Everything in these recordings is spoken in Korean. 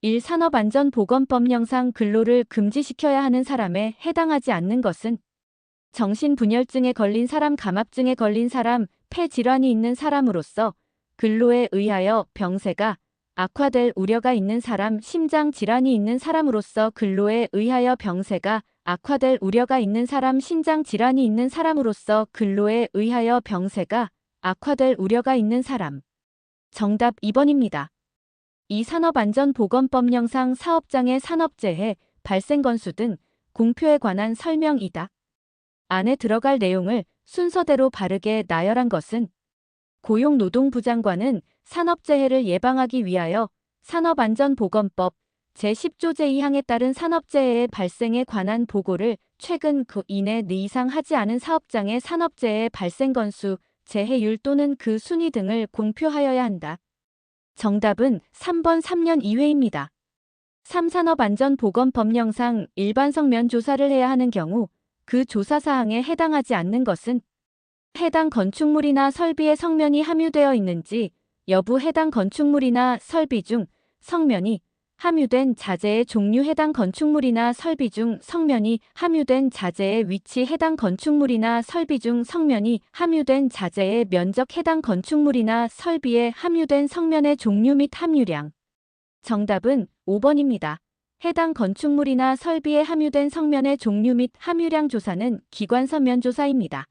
1. 산업안전보건법령상 근로를 금지시켜야 하는 사람에 해당하지 않는 것은 정신분열증에 걸린 사람, 감압증에 걸린 사람, 폐질환이 있는 사람으로서 근로에 의하여 병세가 악화될 우려가 있는 사람, 심장질환이 있는 사람으로서 근로에 의하여 병세가 악화될 우려가 있는 사람, 심장질환이 있는 사람으로서 근로에 의하여 병세가 악화될 우려가 있는 사람. 정답 2번입니다. 이 산업안전보건법령상 사업장의 산업재해, 발생 건수 등 공표에 관한 설명이다. 안에 들어갈 내용을 순서대로 바르게 나열한 것은 고용노동부 장관은 산업재해를 예방하기 위하여 산업안전보건법 제10조 제2항에 따른 산업재해의 발생에 관한 보고를 최근 9인 이상 하지 않은 사업장의 산업재해 발생 건수, 재해율 또는 그 순위 등을 공표하여야 한다. 정답은 3번 3년 이외입니다. 3. 산업안전보건법령상 일반 성면 조사를 해야 하는 경우 그 조사 사항에 해당하지 않는 것은 해당 건축물이나 설비에 성면이 함유되어 있는지 여부, 해당 건축물이나 설비 중 성면이 함유된 자재의 종류, 해당 건축물이나 설비 중 성면이 함유된 자재의 위치, 해당 건축물이나 설비 중 성면이 함유된 자재의 면적, 해당 건축물이나 설비에 함유된 성면의 종류 및 함유량. 정답은 5번입니다. 해당 건축물이나 설비에 함유된 성면의 종류 및 함유량 조사는 기관 서면조사입니다.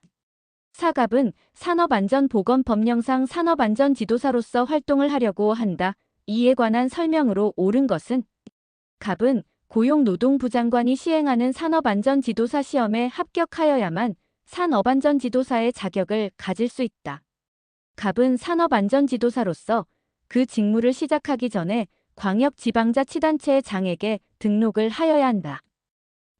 4갑은 산업안전보건법령상 산업안전지도사로서 활동을 하려고 한다. 이에 관한 설명으로 옳은 것은 갑은 고용노동부 장관이 시행하는 산업안전지도사 시험에 합격하여야만 산업안전지도사의 자격을 가질 수 있다. 갑은 산업안전지도사로서 그 직무를 시작하기 전에 광역지방자치단체의 장에게 등록을 하여야 한다.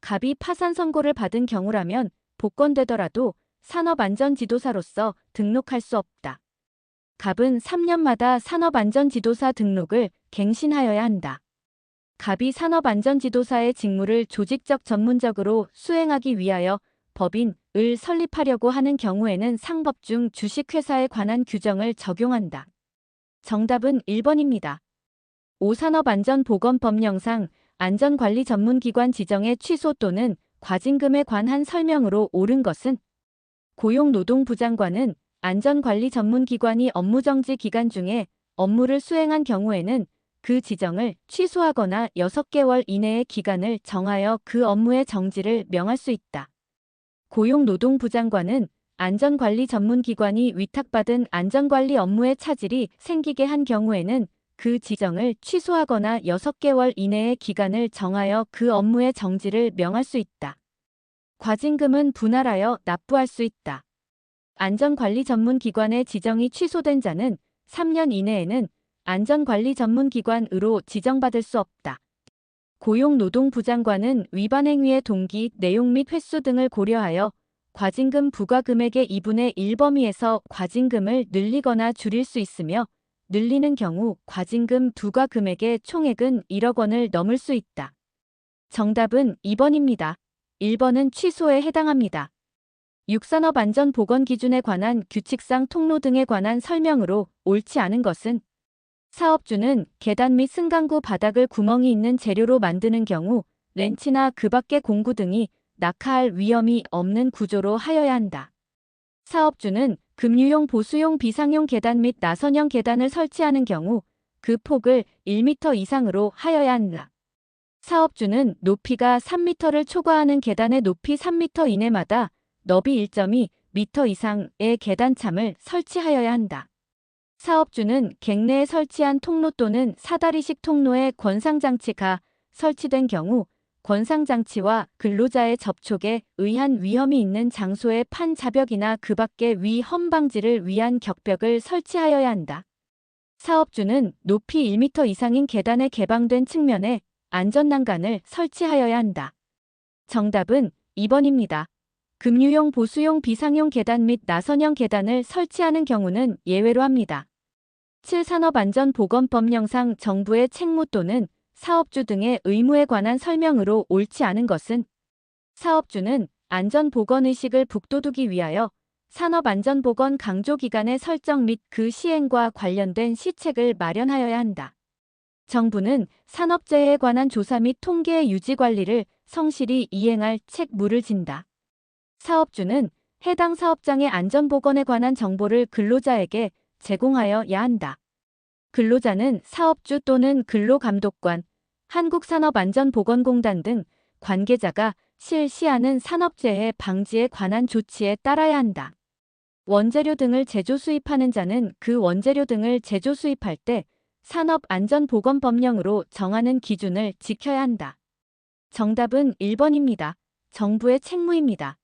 갑이 파산 선고를 받은 경우라면 복권되더라도 산업안전지도사로서 등록할 수 없다. 갑은 3년마다 산업안전지도사 등록을 갱신하여야 한다. 갑이 산업안전지도사의 직무를 조직적 전문적으로 수행하기 위하여 법인을 설립하려고 하는 경우에는 상법 중 주식회사에 관한 규정을 적용한다. 정답은 1번입니다. 5. 산업안전보건법령상 안전관리 전문기관 지정의 취소 또는 과징금에 관한 설명으로 옳은 것은 고용노동부 장관은 안전관리 전문기관이 업무정지 기간 중에 업무를 수행한 경우에는 그 지정을 취소하거나 6개월 이내의 기간을 정하여 그 업무의 정지를 명할 수 있다. 고용노동부 장관은 안전관리 전문기관이 위탁받은 안전관리 업무에 차질이 생기게 한 경우에는 그 지정을 취소하거나 6개월 이내의 기간을 정하여 그 업무의 정지를 명할 수 있다. 과징금은 분할하여 납부할 수 있다. 안전관리 전문기관의 지정이 취소된 자는 3년 이내에는 안전관리 전문기관으로 지정받을 수 없다. 고용노동부 장관은 위반 행위의 동기, 내용 및 횟수 등을 고려하여 과징금 부과 금액의 2분의 1 범위에서 과징금을 늘리거나 줄일 수 있으며 늘리는 경우 과징금 부과 금액의 총액은 1억 원을 넘을 수 있다. 정답은 2번입니다. 1번은 취소에 해당합니다. 6. 산업안전보건기준에 관한 규칙상 통로 등에 관한 설명으로 옳지 않은 것은 사업주는 계단 및 승강구 바닥을 구멍이 있는 재료로 만드는 경우 렌치나 그 밖의 공구 등이 낙하할 위험이 없는 구조로 하여야 한다. 사업주는 급류용, 보수용, 비상용 계단 및 나선형 계단을 설치하는 경우 그 폭을 1m 이상으로 하여야 한다. 사업주는 높이가 3m를 초과하는 계단의 높이 3m 이내마다 너비 1.2m 이상의 계단참을 설치하여야 한다. 사업주는 객내에 설치한 통로 또는 사다리식 통로에 권상장치가 설치된 경우 권상장치와 근로자의 접촉에 의한 위험이 있는 장소에 판자벽이나 그 밖의 위험 방지를 위한 격벽을 설치하여야 한다. 사업주는 높이 1m 이상인 계단의 개방된 측면에 안전난간을 설치하여야 한다. 정답은 2번입니다. 급류용, 보수용, 비상용 계단 및 나선형 계단을 설치하는 경우는 예외로 합니다. 7. 산업안전보건법령상 정부의 책무 또는 사업주 등의 의무에 관한 설명으로 옳지 않은 것은 사업주는 안전보건의식을 북돋우기 위하여 산업안전보건 강조기간의 설정 및 그 시행과 관련된 시책을 마련하여야 한다. 정부는 산업재해에 관한 조사 및 통계의 유지 관리를 성실히 이행할 책무를 진다. 사업주는 해당 사업장의 안전보건에 관한 정보를 근로자에게 제공하여야 한다. 근로자는 사업주 또는 근로감독관, 한국산업안전보건공단 등 관계자가 실시하는 산업재해 방지에 관한 조치에 따라야 한다. 원재료 등을 제조 수입하는 자는 그 원재료 등을 제조 수입할 때 산업안전보건법령으로 정하는 기준을 지켜야 한다. 정답은 1번입니다. 정부의 책무입니다.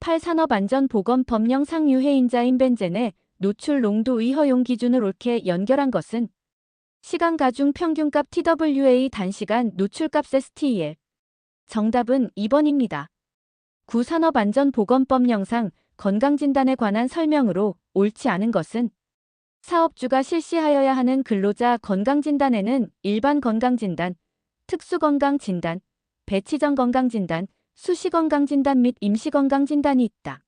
8. 산업안전보건법령상 유해인자인 벤젠의 노출 농도의 허용 기준을 옳게 연결한 것은 시간 가중 평균값 TWA 단시간 노출값 STEL. 정답은 2번입니다. 9. 산업안전보건법령상 건강진단에 관한 설명으로 옳지 않은 것은 사업주가 실시하여야 하는 근로자 건강진단에는 일반 건강진단, 특수건강진단, 배치정 건강진단, 수시건강진단 및 임시건강진단이 있다.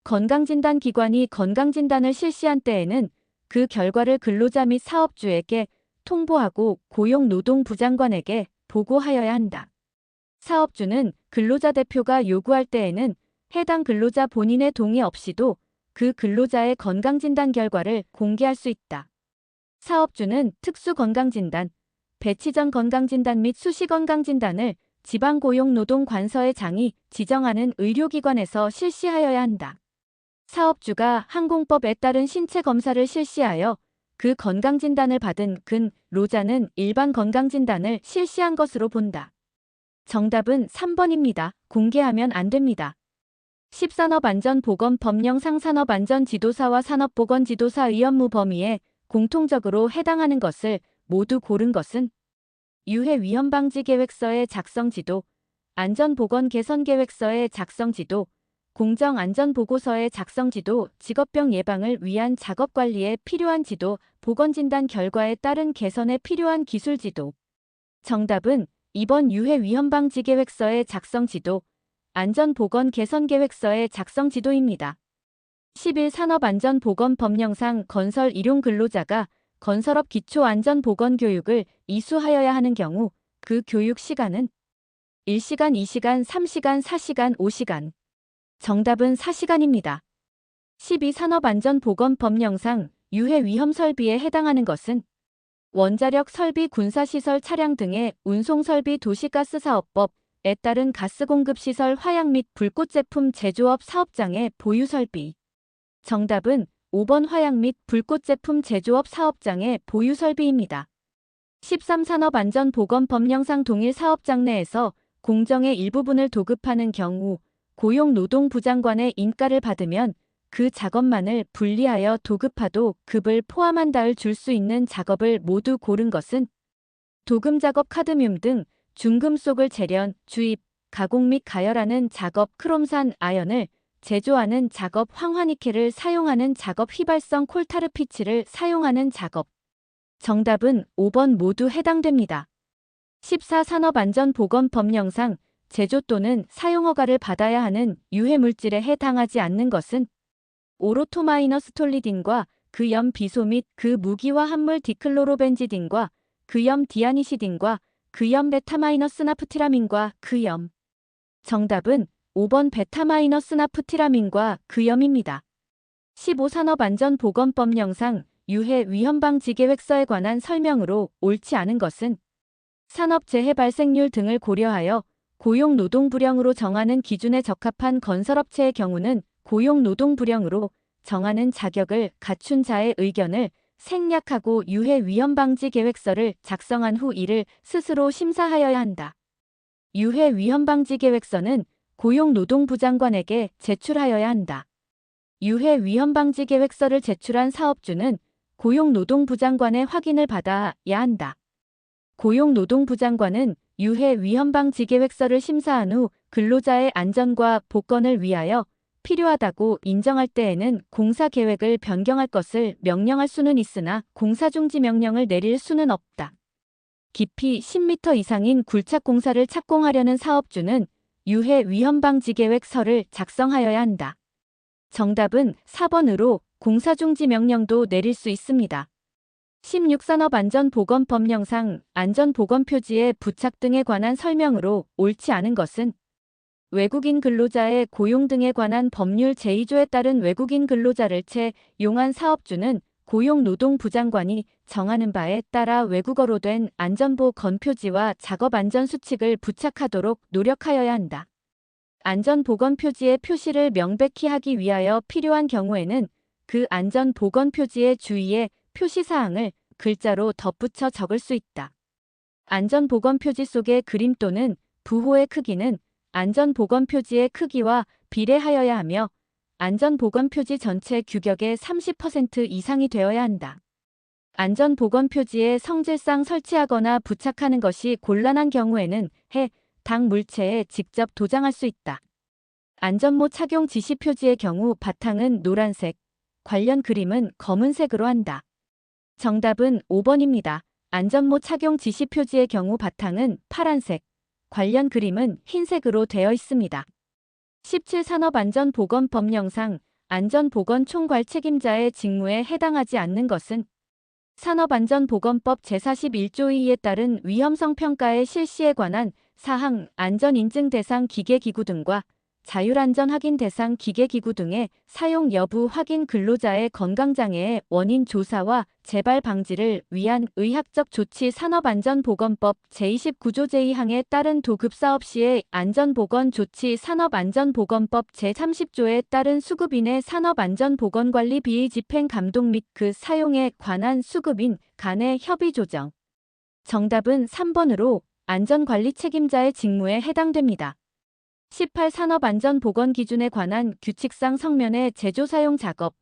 건강진단기관이 건강진단을 실시한 때에는 그 결과를 근로자 및 사업주에게 통보하고 고용노동부장관에게 보고하여야 한다. 사업주는 근로자 대표가 요구할 때에는 해당 근로자 본인의 동의 없이도 그 근로자의 건강진단 결과를 공개할 수 있다. 사업주는 특수건강진단, 배치정 건강진단 및 수시건강진단을 지방고용노동관서의 장이 지정하는 의료기관에서 실시하여야 한다. 사업주가 항공법에 따른 신체 검사를 실시하여 그 건강진단을 받은 근로자는 일반 건강진단을 실시한 것으로 본다. 정답은 3번입니다. 공개하면 안 됩니다. 10. 산업안전보건법령상 산업안전지도사와 산업보건지도사의 업무 범위에 공통적으로 해당하는 것을 모두 고른 것은 유해위험방지계획서의 작성지도, 안전보건개선계획서의 작성지도, 공정안전보고서의 작성지도, 직업병 예방을 위한 작업관리에 필요한 지도, 보건진단 결과에 따른 개선에 필요한 기술지도. 정답은 2번 유해위험방지계획서의 작성지도, 안전보건개선계획서의 작성지도입니다. 11. 산업안전보건법령상 건설일용근로자가 건설업 기초안전보건교육을 이수하여야 하는 경우 그 교육 시간은 1시간, 2시간, 3시간, 4시간, 5시간. 정답은 4시간입니다. 12. 산업안전보건법령상 유해위험설비에 해당하는 것은 원자력 설비, 군사시설, 차량 등의 운송설비, 도시가스사업법에 따른 가스공급시설, 화약 및 불꽃제품 제조업 사업장의 보유설비. 정답은 5번 화약 및 불꽃제품 제조업 사업장의 보유설비입니다. 13. 산업안전보건법령상 동일 사업장 내에서 공정의 일부분을 도급하는 경우 고용노동부장관의 인가를 받으면 그 작업만을 분리하여 도급하도 급을 포함한다를 줄 수 있는 작업을 모두 고른 것은 도금작업 카드뮴 등 중금속을 재련, 주입, 가공 및 가열하는 작업, 크롬산 아연을 제조하는 작업, 황화니켈을 사용하는 작업, 휘발성 콜타르 피치를 사용하는 작업. 정답은 5번 모두 해당됩니다. 14. 산업안전보건법령상 제조 또는 사용허가를 받아야 하는 유해물질에 해당하지 않는 것은 오로토마이너스톨리딘과 그염 비소 및 그 무기화 합물 디클로로벤지딘과 그염 디아니시딘과 그염 베타마이너스나프티라민과 그염. 정답은 5번 베타마이너스나프티라민과 그염입니다. 15. 산업안전보건법령상 유해위험방지계획서에 관한 설명으로 옳지 않은 것은 산업재해 발생률 등을 고려하여 고용노동부령으로 정하는 기준에 적합한 건설업체의 경우는 고용노동부령으로 정하는 자격을 갖춘 자의 의견을 생략하고 유해위험방지계획서를 작성한 후 이를 스스로 심사하여야 한다. 유해위험방지계획서는 고용노동부 장관에게 제출하여야 한다. 유해위험방지계획서를 제출한 사업주는 고용노동부 장관의 확인을 받아야 한다. 고용노동부 장관은 유해위험방지계획서를 심사한 후 근로자의 안전과 복권을 위하여 필요하다고 인정할 때에는 공사계획을 변경할 것을 명령할 수는 있으나 공사중지 명령을 내릴 수는 없다. 깊이 10m 이상인 굴착공사를 착공하려는 사업주는 유해위험방지계획서를 작성하여야 한다. 정답은 4번으로 공사중지 명령도 내릴 수 있습니다. 16산업안전보건법령상 안전보건표지의 부착 등에 관한 설명으로 옳지 않은 것은 외국인 근로자의 고용 등에 관한 법률 제2조에 따른 외국인 근로자를 채용한 사업주는 고용노동부 장관이 정하는 바에 따라 외국어로 된 안전보건 표지와 작업안전수칙을 부착하도록 노력하여야 한다. 안전보건 표지의 표시를 명백히 하기 위하여 필요한 경우에는 그 안전보건 표지의 주위에 표시사항을 글자로 덧붙여 적을 수 있다. 안전보건 표지 속의 그림 또는 부호의 크기는 안전보건 표지의 크기와 비례하여야 하며 안전보건 표지 전체 규격의 30% 이상이 되어야 한다. 안전보건 표지에 성질상 설치하거나 부착하는 것이 곤란한 경우에는 해당 물체에 직접 도장할 수 있다. 안전모 착용 지시 표지의 경우 바탕은 노란색, 관련 그림은 검은색으로 한다. 정답은 5번입니다. 안전모 착용 지시 표지의 경우 바탕은 파란색, 관련 그림은 흰색으로 되어 있습니다. 17산업안전보건법령상 안전보건 총괄 책임자의 직무에 해당하지 않는 것은 산업안전보건법 제41조 2에 따른 위험성 평가의 실시에 관한 사항, 안전인증 대상 기계기구 등과 자율안전 확인 대상 기계기구 등의 사용 여부 확인 근로자의 건강장애의 원인 조사와 재발 방지를 위한 의학적 조치 산업안전보건법 제29조 제2항에 따른 도급사업 시의 안전보건 조치 산업안전보건법 제30조에 따른 수급인의 산업안전보건관리 비위 집행 감독 및 그 사용에 관한 수급인 간의 협의 조정. 정답은 3번으로 안전관리 책임자의 직무에 해당됩니다. 18 산업안전보건기준에 관한 규칙상 성면의 제조 사용 작업,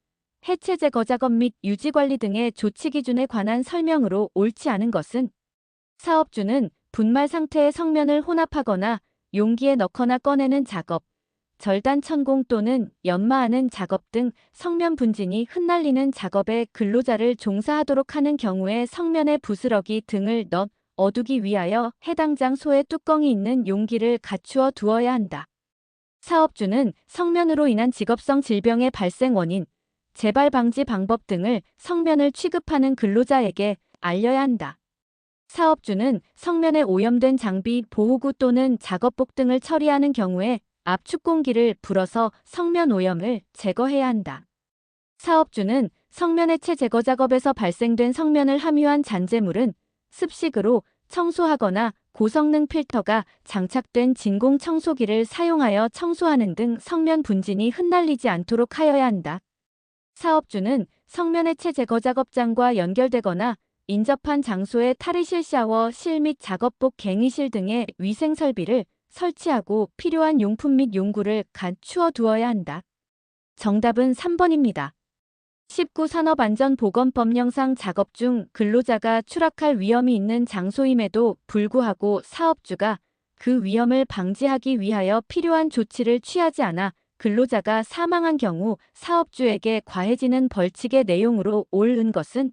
해체 제거 작업 및 유지 관리 등의 조치 기준에 관한 설명으로 옳지 않은 것은 사업주는 분말 상태의 성면을 혼합하거나 용기에 넣거나 꺼내는 작업, 절단 천공 또는 연마하는 작업 등 성면 분진이 흩날리는 작업에 근로자를 종사하도록 하는 경우에 성면에 부스러기 등을 넣어 어두기 위하여 해당 장소에 뚜껑이 있는 용기를 갖추어 두어야 한다. 사업주는 성면으로 인한 직업성 질병의 발생 원인, 재발 방지 방법 등을 성면을 취급하는 근로자에게 알려야 한다. 사업주는 성면에 오염된 장비, 보호구 또는 작업복 등을 처리하는 경우에 압축 공기를 불어서 성면 오염을 제거해야 한다. 사업주는 성면 해체 제거 작업에서 발생된 성면을 함유한 잔재물은 습식으로 청소하거나 고성능 필터가 장착된 진공 청소기를 사용하여 청소하는 등 성면 분진이 흩날리지 않도록 하여야 한다. 사업주는 성면 해체 제거 작업장과 연결되거나 인접한 장소에 탈의실 샤워 실 및 작업복 갱이실 등의 위생 설비를 설치하고 필요한 용품 및 용구를 갖추어 두어야 한다. 정답은 3번입니다. 19 산업안전보건법령상 작업 중 근로자가 추락할 위험이 있는 장소임에도 불구하고 사업주가 그 위험을 방지하기 위하여 필요한 조치를 취하지 않아 근로자가 사망한 경우 사업주에게 과해지는 벌칙의 내용으로 옳은 것은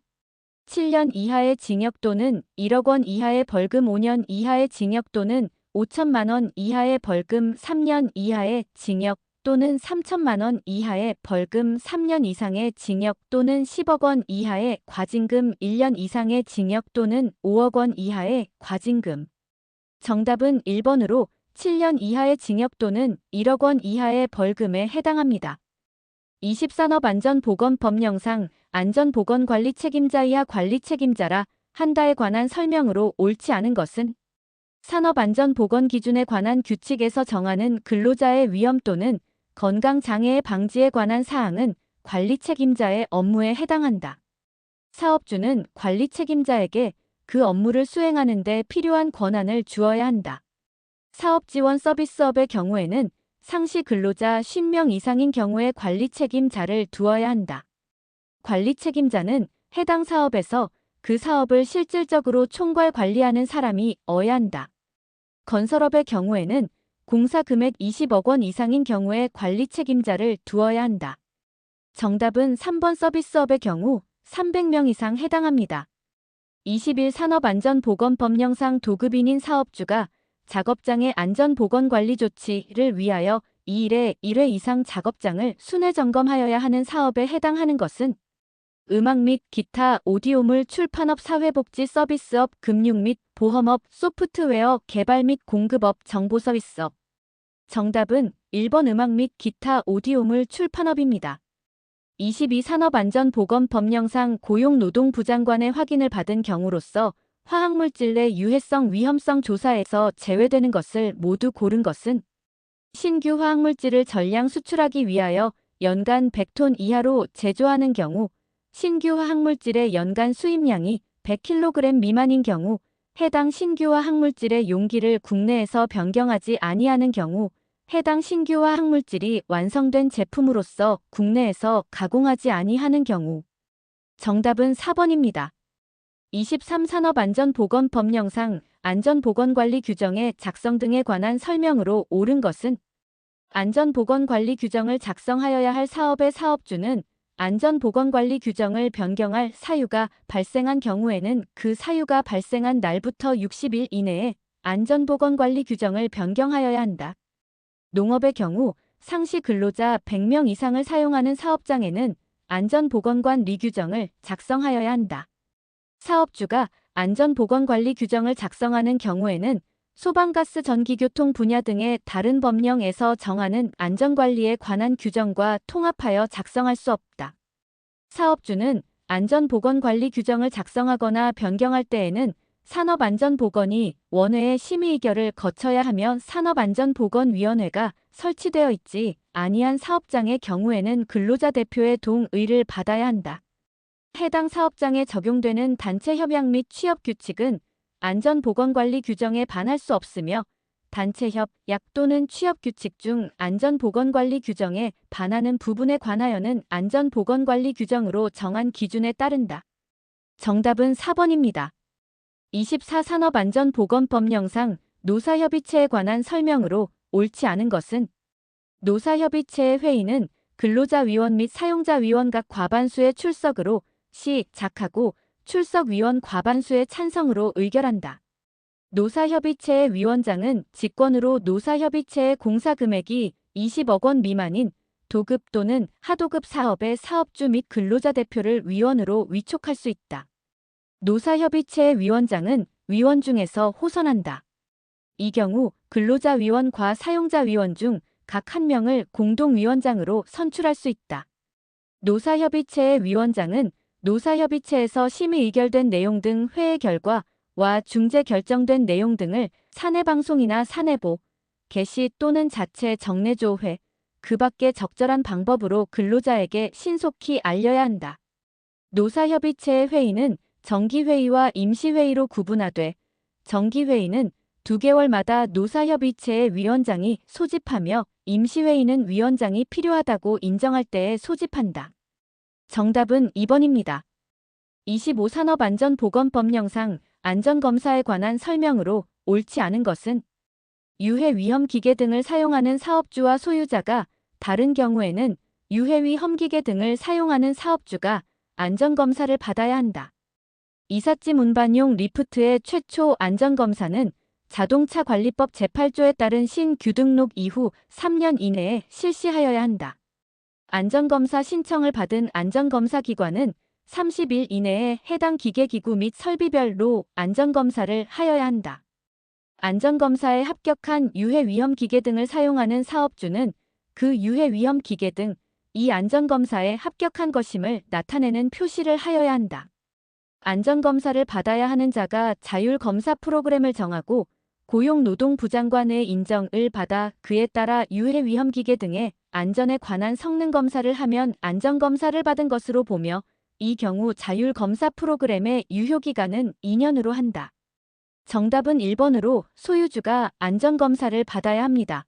7년 이하의 징역 또는 1억 원 이하의 벌금 5년 이하의 징역 또는 5천만 원 이하의 벌금 3년 이하의 징역 또는 3천만 원 이하의 벌금 3년 이상의 징역 또는 10억 원 이하의 과징금 1년 이상의 징역 또는 5억 원 이하의 과징금. 정답은 1번으로 7년 이하의 징역 또는 1억 원 이하의 벌금에 해당합니다. 20산업안전보건법령상 안전보건관리 책임자 이하 관리 책임자라 한다에 관한 설명으로 옳지 않은 것은 산업안전보건 기준에 관한 규칙에서 정하는 근로자의 위험 또는 건강장애의 방지에 관한 사항은 관리 책임자의 업무에 해당한다. 사업주는 관리 책임자에게 그 업무를 수행하는 데 필요한 권한을 주어야 한다. 사업지원 서비스업의 경우에는 상시 근로자 50명 이상인 경우에 관리 책임자를 두어야 한다. 관리 책임자는 해당 사업에서 그 사업을 실질적으로 총괄 관리하는 사람이 어야 한다. 건설업의 경우에는 공사 금액 20억 원 이상인 경우에 관리 책임자를 두어야 한다. 정답은 3번 서비스업의 경우 300명 이상 해당합니다. 21 산업안전보건법령상 도급인인 사업주가 작업장의 안전보건관리 조치를 위하여 2일에 1회 이상 작업장을 순회 점검하여야 하는 사업에 해당하는 것은 음악 및 기타 오디오물 출판업 사회복지 서비스업 금융 및 보험업 소프트웨어 개발 및 공급업 정보서비스업. 정답은 1번 음악 및 기타 오디오물 출판업입니다. 22산업안전보건법령상 고용노동부 장관의 확인을 받은 경우로서 화학물질 내 유해성 위험성 조사에서 제외되는 것을 모두 고른 것은 신규 화학물질을 전량 수출하기 위하여 연간 100톤 이하로 제조하는 경우, 신규 화학물질의 연간 수입량이 100kg 미만인 경우, 해당 신규 화학물질의 용기를 국내에서 변경하지 아니하는 경우, 해당 신규 화학물질이 완성된 제품으로서 국내에서 가공하지 아니하는 경우. 정답은 4번입니다. 23산업안전보건법령상 안전보건관리 규정의 작성 등에 관한 설명으로 옳은 것은 안전보건관리 규정을 작성하여야 할 사업의 사업주는 안전보건관리 규정을 변경할 사유가 발생한 경우에는 그 사유가 발생한 날부터 60일 이내에 안전보건관리 규정을 변경하여야 한다. 농업의 경우 상시 근로자 100명 이상을 사용하는 사업장에는 안전보건관리 규정을 작성하여야 한다. 사업주가 안전보건관리 규정을 작성하는 경우에는 소방가스 전기교통 분야 등의 다른 법령에서 정하는 안전관리에 관한 규정과 통합하여 작성할 수 없다. 사업주는 안전보건관리 규정을 작성하거나 변경할 때에는 산업안전보건위 원회의 심의 의결을 거쳐야 하며 산업안전보건위원회가 설치되어 있지 아니한 사업장의 경우에는 근로자 대표의 동의를 받아야 한다. 해당 사업장에 적용되는 단체 협약 및 취업 규칙은 안전보건관리 규정에 반할 수 없으며 단체 협약 또는 취업 규칙 중 안전보건관리 규정에 반하는 부분에 관하여는 안전보건관리 규정으로 정한 기준에 따른다. 정답은 4번입니다. 24산업안전보건법령상 노사협의체에 관한 설명으로 옳지 않은 것은 노사협의체의 회의는 근로자위원 및 사용자위원 각 과반수의 출석으로 시작하고 출석위원 과반수의 찬성으로 의결한다. 노사협의체의 위원장은 직권으로 노사협의체의 공사금액이 20억 원 미만인 도급 또는 하도급 사업의 사업주 및 근로자 대표를 위원으로 위촉할 수 있다. 노사협의체의 위원장은 위원 중에서 호선한다. 이 경우 근로자위원과 사용자위원 중 각 한 명을 공동위원장으로 선출할 수 있다. 노사협의체의 위원장은 노사협의체에서 심의 의결된 내용 등 회의 결과와 중재 결정된 내용 등을 사내방송이나 사내보, 게시 또는 자체 정례조회, 그 밖의 적절한 방법으로 근로자에게 신속히 알려야 한다. 노사협의체의 회의는 정기회의와 임시회의로 구분하되 정기회의는 2개월마다 노사협의체의 위원장이 소집하며 임시회의는 위원장이 필요하다고 인정할 때에 소집한다. 정답은 2번입니다. 25산업안전보건법령상 안전검사에 관한 설명으로 옳지 않은 것은 유해위험기계 등을 사용하는 사업주와 소유자가 다른 경우에는 유해위험기계 등을 사용하는 사업주가 안전검사를 받아야 한다. 이삿짐 운반용 리프트의 최초 안전검사는 자동차 관리법 제8조에 따른 신규등록 이후 3년 이내에 실시하여야 한다. 안전검사 신청을 받은 안전검사기관은 30일 이내에 해당 기계기구 및 설비별로 안전검사를 하여야 한다. 안전검사에 합격한 유해위험기계 등을 사용하는 사업주는 그 유해위험기계 등 이 안전검사에 합격한 것임을 나타내는 표시를 하여야 한다. 안전검사를 받아야 하는 자가 자율검사 프로그램을 정하고 고용노동부 장관의 인정을 받아 그에 따라 유해위험기계 등의 안전에 관한 성능검사를 하면 안전검사를 받은 것으로 보며 이 경우 자율검사 프로그램의 유효기간은 2년으로 한다. 정답은 1번으로 소유주가 안전검사를 받아야 합니다.